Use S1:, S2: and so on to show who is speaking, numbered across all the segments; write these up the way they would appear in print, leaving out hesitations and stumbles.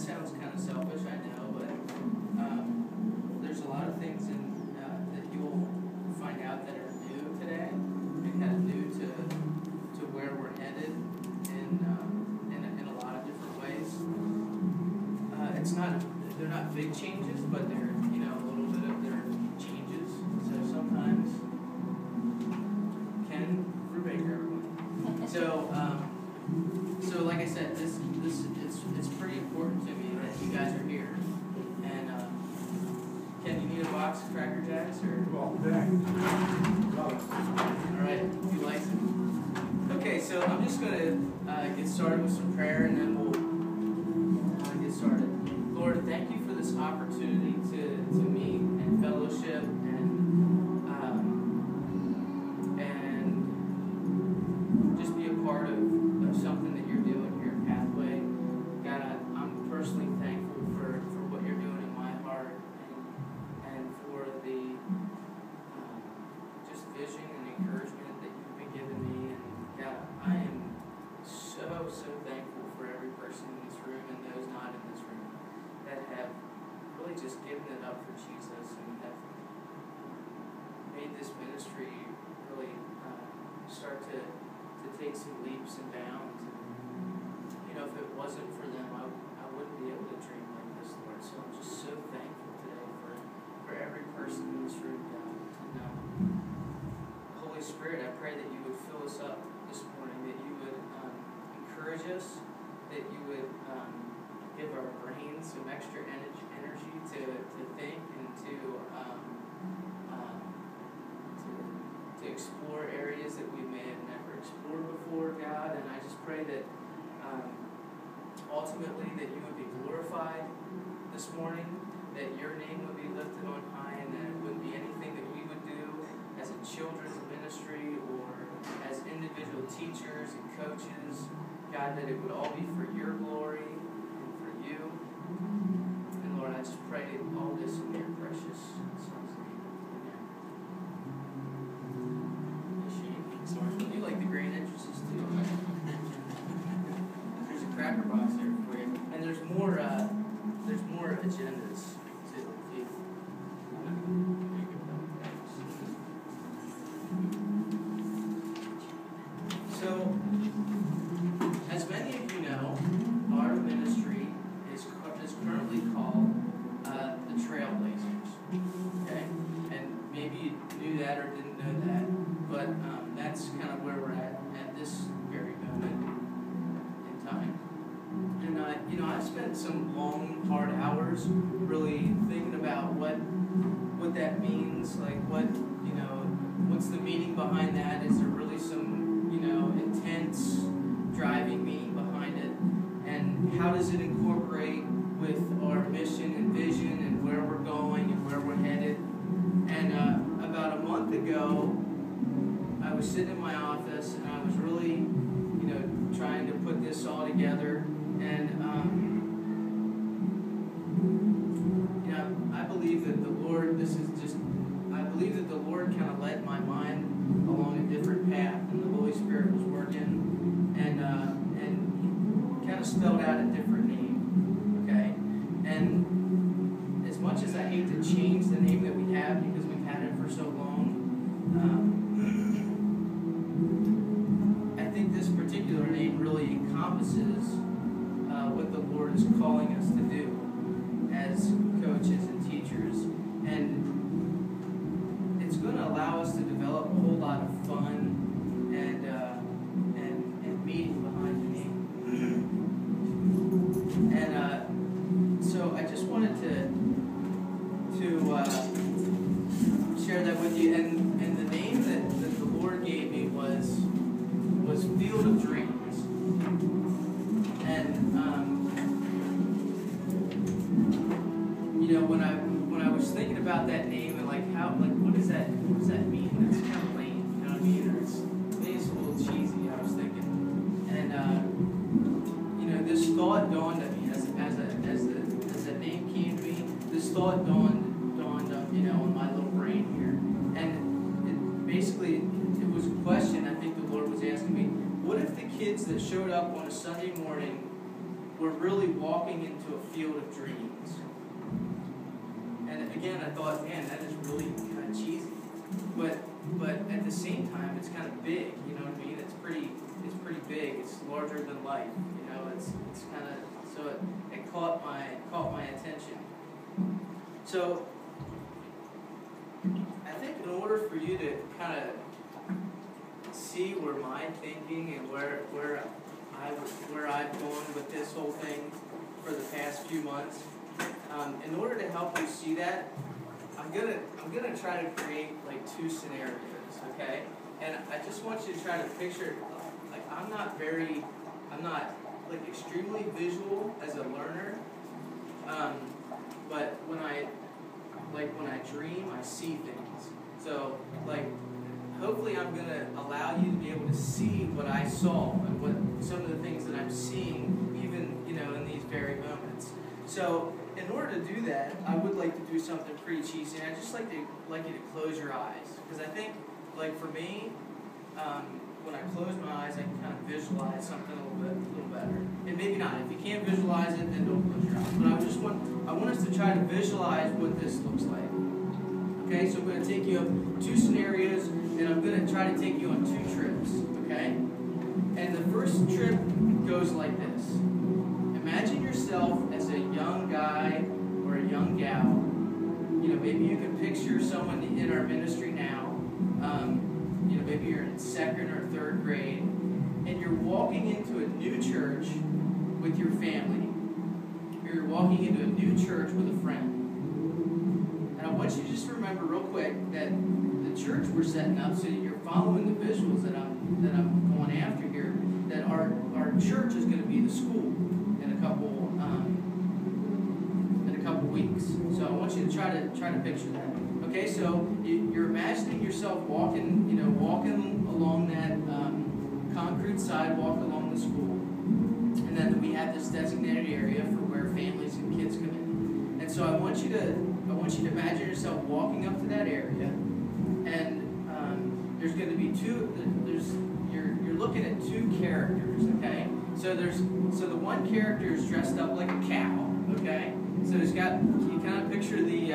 S1: that sounds kind of selfish, I know, but there's a lot of things that you'll find out that are new today, and kind of new to where we're headed in a lot of different ways. They're not big changes, but they're a little bit of their changes. So sometimes Ken Brubaker, everyone. So like I said, it's pretty important to me that you guys are here. And Ken, you need a box of Cracker Jacks or?
S2: Well, dang.
S1: All right, if you like it. Okay, so I'm just gonna get started with some prayer, and then we'll get started. Lord, thank you for this opportunity to meet and fellowship and just be a part of something that you're doing here at Pathway. God, I'm personally thankful for what you're doing in my heart and for the just vision and encouragement that you've been giving me. And God, I am so thankful for every person in this room and those not in this room that have really just given it up for Jesus and have made this ministry really start to take some leaps and bounds. And, if it wasn't for them, I wouldn't be able to dream like this, Lord. So I'm just so thankful today for every person in this room, God. And Holy Spirit, I pray that you would fill us up this morning, that you would encourage us, that you would give our brains some extra energy to think and to explore areas that we may have never explored before, God. And I just pray that ultimately that you would be glorified this morning, that your name would be lifted on high, and that it wouldn't be anything that we would do as a children's ministry or as individual teachers and coaches, God, that it would all be for your glory and for you. And Lord, I just pray all this in your precious Son's name. Amen. Shane, you like the grand entrances too. There's a cracker box there for you, and there's more agendas too. So, as many of you know, our ministry is currently called the Trailblazers. Okay, and maybe you knew that or didn't know that, but that's kind of where we're at this very moment in time. And I've spent some long, hard hours really thinking about what that means, like what's the meaning behind that? Is there really some intense driving meaning behind it? And how does it incorporate with our mission and vision and where we're going and where we're headed? And about a month ago, I was sitting in my office and I was really, trying to put this all together. And I believe that the Lord, I believe that the Lord kind of led my mind along a different path, and the Holy Spirit was working and kind of spelled out a different name, okay? And as much as I hate to change the name that we have because we've had it for so long, I think this particular name really encompasses what the Lord is calling us to do as coaches and teachers, and it's going to allow us to develop a whole lot of fun and meaning behind the name. And so I just wanted to share that with you. And the name that the Lord gave me was Field of Dreams. And when I was thinking about that name and what does that mean? That's kind of lame, you know what I mean? Maybe it's a little cheesy, I was thinking. And this thought dawned on me as the name came to me. This thought dawned on my little brain here. And it was a question I think the Lord was asking me. What if the kids that showed up on a Sunday morning we're really walking into a field of dreams. And again, I thought, man, that is really kind of cheesy. But at the same time, it's kind of big. You know what I mean? It's pretty big. It's larger than life. You know, it's kind of, so it caught my attention. So I think in order for you to kind of see where my thinking and where I've gone with this whole thing for the past few months, in order to help you see that, I'm gonna try to create like two scenarios, okay? And I just want you to try to picture, like I'm not like extremely visual as a learner, but when I dream, I see things. So like, hopefully I'm gonna allow you to be able to see what I saw and what some of the things that I'm seeing, even in these very moments. So in order to do that, I would like to do something pretty cheesy, and I'd just like you to close your eyes, because I think, like for me, when I close my eyes, I can kind of visualize something a little better. And maybe not. If you can't visualize it, then don't close your eyes. But I want us to try to visualize what this looks like. Okay, so I'm going to take you up two scenarios, and I'm going to try to take you on two trips. Okay, and the first trip goes like this. Imagine yourself as a young guy or a young gal. Maybe you can picture someone in our ministry now. Maybe you're in second or third grade, and you're walking into a new church with your family. Or you're walking into a new church with a friend. And I want you to just remember real quick that the church we're setting up, so that you're following the visuals that I'm going after here, that our church is going to be the school in a couple weeks. So I want you to try to picture that. Okay, so you're imagining yourself walking along that concrete sidewalk along the school, and then we have this designated area for where families and kids come in. And so I want you to imagine yourself walking up to that area, and there's going to be you're looking at two characters. Okay, so the one character is dressed up like a cow. Okay, so you kind of picture the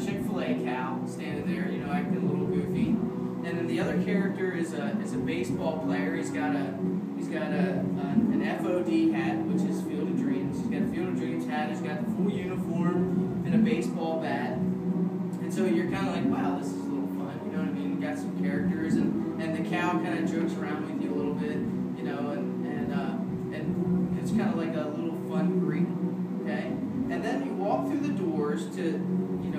S1: Chick-fil-A cow standing there, acting a little goofy, and then the other character is a baseball player. He's got an FOD hat, which is Field of Dreams. He's got a Field of Dreams hat. He's got the full uniform and a baseball bat, and so you're kind of like, wow, this is a little fun. You know what I mean? You got some characters, and the cow kind of jokes around with you a little bit, and it's kind of like a little fun greet. Okay, and then you walk through the doors to,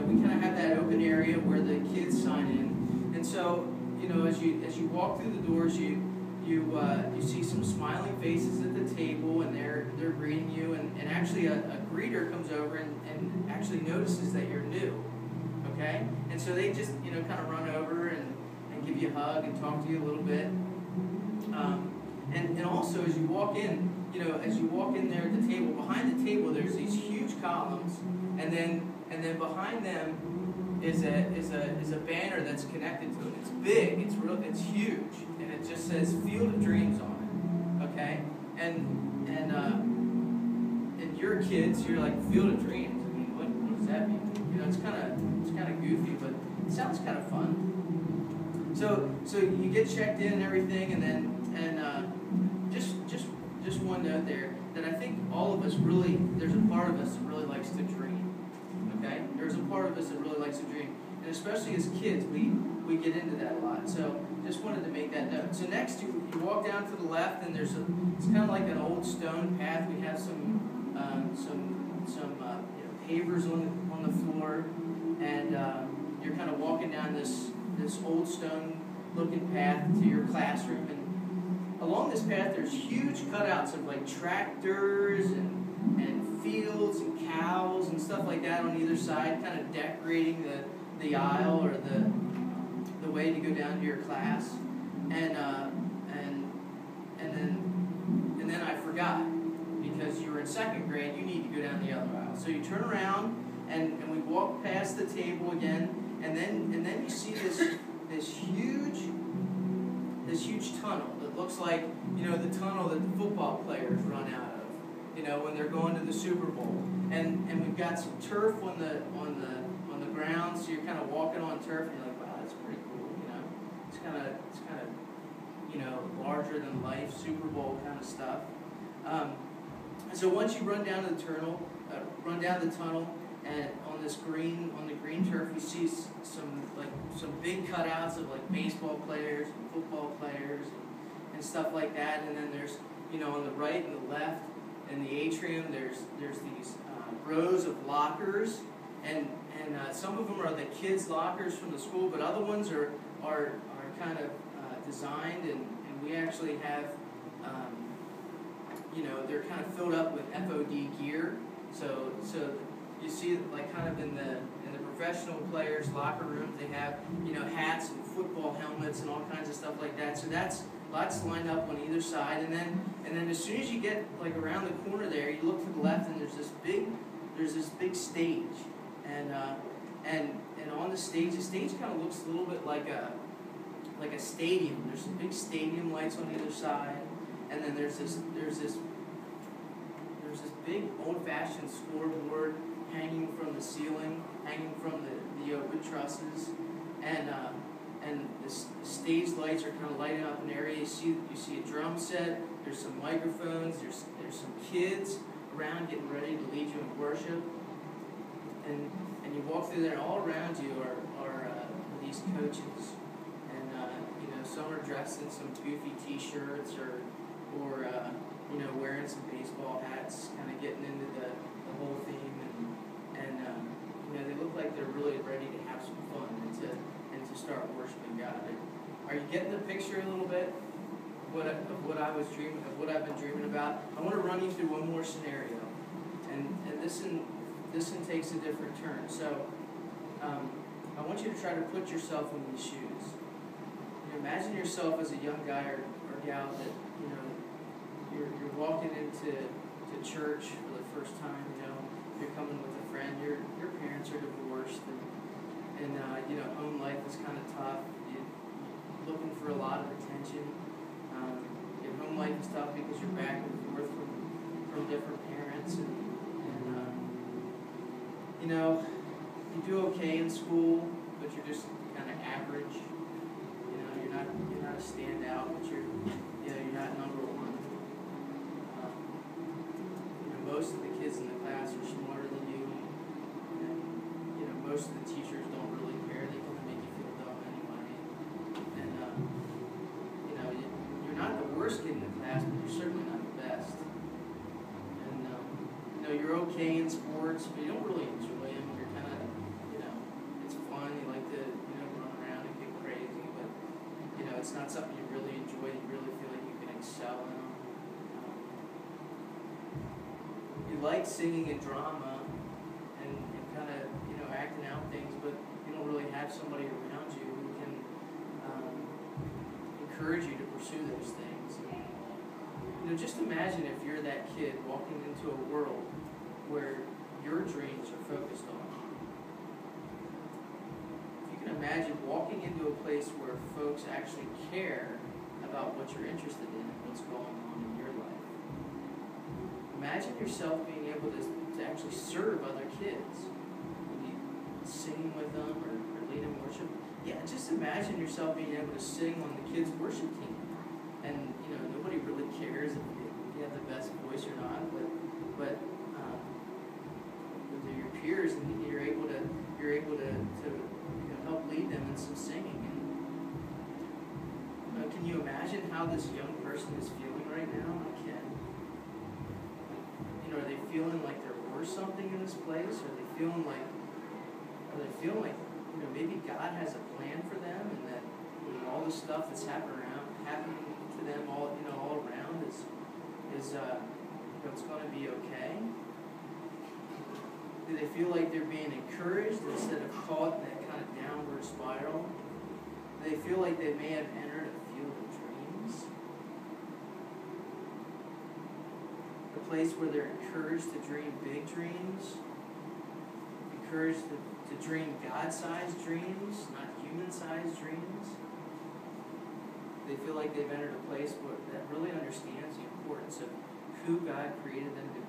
S1: we kind of have that open area where the kids sign in, and so, as you walk through the doors, you see some smiling faces at the table, and they're greeting you, and actually a greeter comes over and actually notices that you're new. Okay, and so they just kind of run over and give you a hug and talk to you a little bit, and also as you walk in. There at the table, behind the table there's these huge columns, and then behind them is a banner that's connected to it. It's big, it's huge, and it just says Field of Dreams on it. Okay? And your kids, you're like, Field of Dreams. I mean, what does that mean? It's kind of goofy, but it sounds kind of fun. So you get checked in and everything, and just one note there, that I think all of us there's a part of us that really likes to dream, okay? There's a part of us that really likes to dream, and especially as kids, we get into that a lot, so just wanted to make that note. So next, you walk down to the left, and it's kind of like an old stone path. We have some pavers on the floor, and you're kind of walking down this old stone looking path to your classroom, and along this path, there's huge cutouts of like tractors and fields and cows and stuff like that on either side, kind of decorating the aisle or the way to go down to your class. And then I forgot, because you were in second grade, you need to go down the other aisle. So you turn around and we walk past the table again, and then you see this huge tunnel that looks like the tunnel that the football players run out of. you know, when they're going to the Super Bowl. And we've got some turf on the ground, so you're kind of walking on turf, and you're like, wow, that's pretty cool, you know. It's kind of, you know, larger than life, Super Bowl kind of stuff. And so once you run down the tunnel, and on the green turf, you see some big cutouts of like baseball players and football players and stuff like that. And then there's, you know, on the right and the left in the atrium, there's these rows of lockers, and some of them are the kids' lockers from the school, but other ones are kind of designed, and we actually have, you know, they're kind of filled up with FOD gear. So you see, like, kind of in the professional players' locker rooms, they have, you know, hats and football helmets and all kinds of stuff like that. So that's lots lined up on either side, and then as soon as you get like around the corner there, you look to the left, and there's this big stage, and on the stage kind of looks a little bit like a stadium. There's some big stadium lights on either side, and then there's this big old-fashioned scoreboard hanging from the ceiling, hanging from the wood trusses, and the stage lights are kind of lighting up an area. You see a drum set. There's some microphones. There's some kids around getting ready to lead you in worship, and you walk through there, and all around you are these coaches, and you know, some are dressed in some goofy T-shirts or you know, wearing some baseball hats, kind of getting into the whole theme, and you know, they look like they're really ready to have some fun and to start worshiping God. Are you getting the picture a little bit of what I've been dreaming about? I want to run you through one more scenario, and this one takes a different turn. So I want you to try to put yourself in these shoes. You know, imagine yourself as a young guy or gal that, you know, you're walking into church for the first time. You know, you're coming with a friend. Your parents are divorced, and you know, home life is kind of tough. You're looking for a lot of attention. Your home life is tough because you're back and forth from different parents, and you know, you do okay in school, but you're just kind of average. You know, you're not a standout, but you're not number one. You know, most of the kids in the class are smarter than you. And, you know, most of the teachers don't really care. They kind of make you feel dumb anyway. And you know, you're not the worst kid in the class, but you're certainly not the best. And you know, you're okay in sports, but you don't really enjoy them. You're kind of, you know, it's fun. You like to, you know, run around and get crazy, but you know, it's not something you really enjoy. You really feel like you can excel in. You like singing and drama and kind of, you know, acting out things, but you don't really have somebody around you who can encourage you to pursue those things. You know, just imagine if you're that kid walking into a world where your dreams are focused on. If you can imagine walking into a place where folks actually care about what you're interested in and what's going on in your life. Imagine yourself being able to actually serve other kids. Maybe singing with them or leading worship. Yeah, just imagine yourself being able to sing on the kids' worship team. And, you know, nobody really cares if you have the best voice or not, but they're your peers, and you're able to you know, help lead them in some singing. And can you imagine how this young person is feeling right now? I can. You know, are they feeling like they're worth something in this place? Are they feeling like you know, maybe God has a plan for them, and that, you know, all the stuff that's happening to them all around is you know, it's going to be okay? Do they feel like they're being encouraged instead of caught in that kind of downward spiral? Do they feel like they may have entered a field of dreams? A place where they're encouraged to dream big dreams, encouraged to dream God-sized dreams, not human-sized dreams. They feel like they've entered a place that really understands the importance of who God created them to